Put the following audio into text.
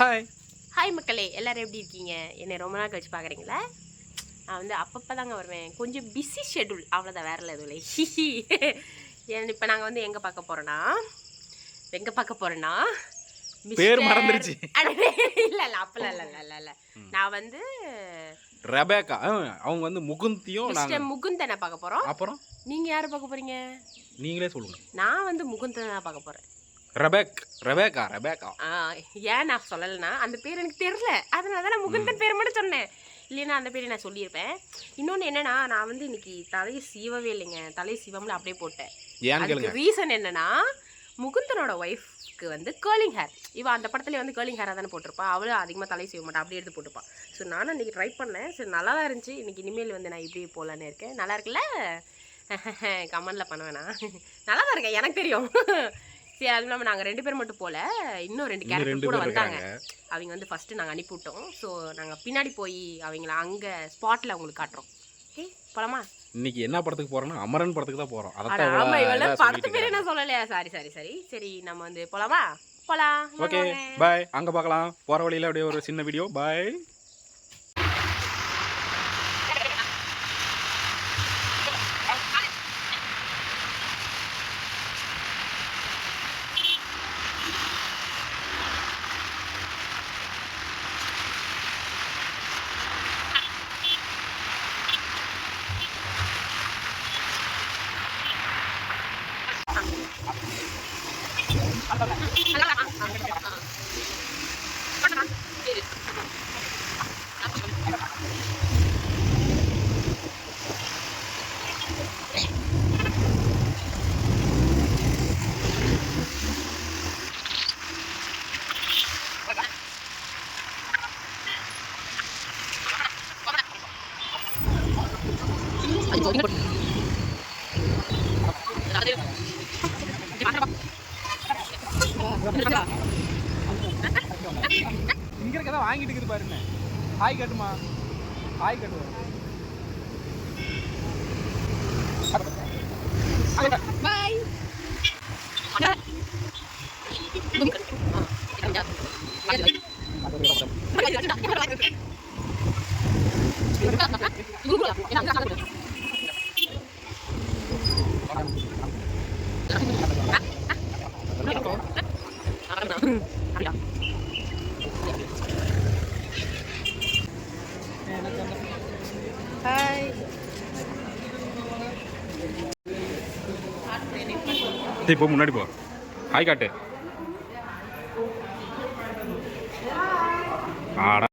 Hi hi மக்களே, எல்லோரும் எப்படி இருக்கீங்க? என்னை ரொம்ப நாள் கழிச்சு பார்க்குறீங்களா? நான் வந்து அப்பப்போ தாங்க வருவேன். கொஞ்சம் பிஸி ஷெட்யூல், அவ்வளோதான், வேற இல்லை எதுவும் இல்லை. இப்போ நாங்கள் வந்து எங்கே பார்க்க போகிறோன்னா பேர் மறந்துருச்சு. இல்லை இல்லை அப்பெல்லாம் இல்லை. நான் வந்து ரெபேக்கா, அவங்க வந்து முகுந்தியும் மிஸ்டர் முகுந்தனை பார்க்க போகிறோம். அப்புறம் நீங்கள் யாரை பார்க்க போகிறீங்க? நீங்களே சொல்லுங்க. நான் வந்து முகுந்தனை பார்க்க போகிறேன். ரெபேக்கா. ஏன் நான் சொல்லலைன்னா அந்த பேர் எனக்கு தெரியல, அதனால தான் நான் முகுந்தன் பேர் மட்டும் சொன்னேன். இல்லைன்னா அந்த பேரை நான் சொல்லியிருப்பேன். இன்னொன்று என்னன்னா, நான் வந்து இன்னைக்கு தலையை சீவவே இல்லைங்க. தலையை சீவம்ல அப்படியே போட்டேன். அதுக்கு ரீசன் என்னன்னா, முகுந்தனோட ஒய்ஃப்க்கு வந்து கேர்லிங் ஹேர். இவன் அந்த படத்துல வந்து கேர்லிங் ஹேராக தானே போட்டிருப்பா. அவளும் அதிகமாக தலையை சீவ மாட்டா, அப்படியே எடுத்து போட்டுப்பான். ஸோ நானும் இன்னைக்கு ட்ரை பண்ணேன். சரி, நல்லா தான் இருந்துச்சு. இன்னைக்கு இனிமேல் வந்து நான் இப்படியே போகலான்னு இருக்கேன். நல்லா இருக்குல்ல? கமெண்ட்ல பண்ண வேணாம். நல்லா தான் இருக்கேன், எனக்கு தெரியும். சரி, அதுவும் இல்லாமல் நாங்கள் 2 பேர் மட்டும் போகல, இன்னும் 2 கேரக்டர் கூட வந்தாங்க. அவங்க வந்து ஃபஸ்ட்டு நாங்கள் அனுப்பிவிட்டோம். ஸோ நாங்கள் பின்னாடி போய் அவங்கள அங்கே ஸ்பாட்டில் அவங்களுக்கு காட்டுறோம். ஓகே, போகலாமா? இன்னைக்கு என்ன படத்துக்கு போகிறோன்னா அமரன் படத்துக்கு தான் போகிறோம். ஆமாம், இவ்வளோ படத்து பேர் என்ன சொல்லலையா? சரி நம்ம வந்து போகலாமா? போகலாம். ஓகே, பாய். அங்கே பார்க்கலாம். போகிற வழியில் அப்படியே ஒரு சின்ன வீடியோ. பாய். இங்க இருக்கதா வாங்கிட்டு இருக்குது பாருங்க. ஹாய் கட்டுமா, ஹாய் கட்டுவோம். பாய். ஹாய். இப்போ முன்னாடி போ. ஹாய் காட்டு. ஆடா.